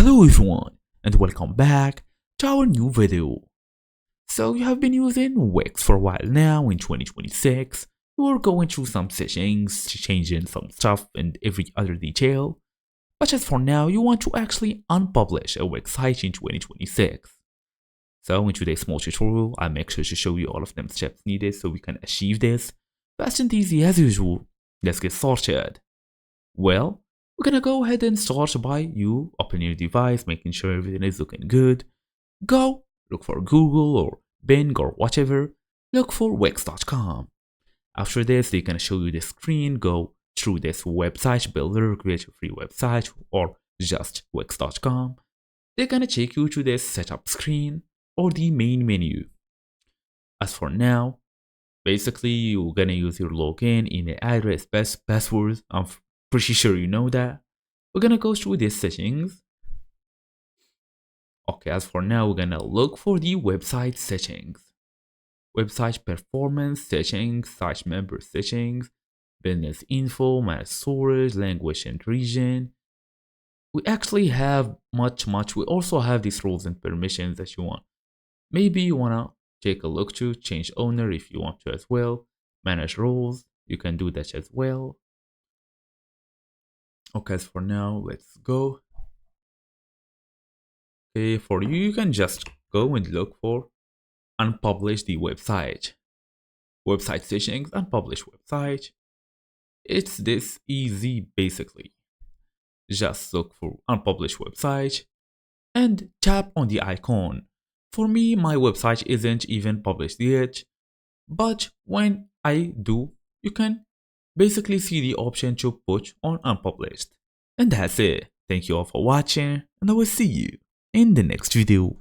Hello everyone and welcome back to our new video. So you have been using Wix for a while now in 2026. You are going through some settings, changing some stuff and every other detail. But as for now, you want to actually unpublish a Wix site in 2026. So in today's small tutorial, I'll make sure to show you all of them steps needed so we can achieve this. Fast and easy as usual. Let's get started. Well, we're gonna go ahead and start by you open your device, making sure everything is looking good. Go look for Google or Bing or whatever. Look for Wix.com. After this, they're gonna show you the screen. Go through this website builder, create a free website or just Wix.com. They're gonna take you to this setup screen or the main menu. As for now, basically you're gonna use your login, email address, password. I'm pretty sure you know that. We're gonna go through these settings. Okay, as for now, we're gonna look for the website settings. Website performance settings, site member settings, business info, manage storage, language and region. We actually have much. We also have these rules and permissions that you want. Maybe you wanna take a look to change owner if you want to as well. Manage roles, you can do that as well. Okay, as for now, let's go. Okay, for you, you can just go and look for unpublish the website. Website settings, unpublish website. It's this easy basically. Just look for unpublish website and tap on the icon. For me, my website isn't even published yet, but when I do, you can basically see the option to put on unpublished. And that's it. Thank you all for watching, and I will see you in the next video.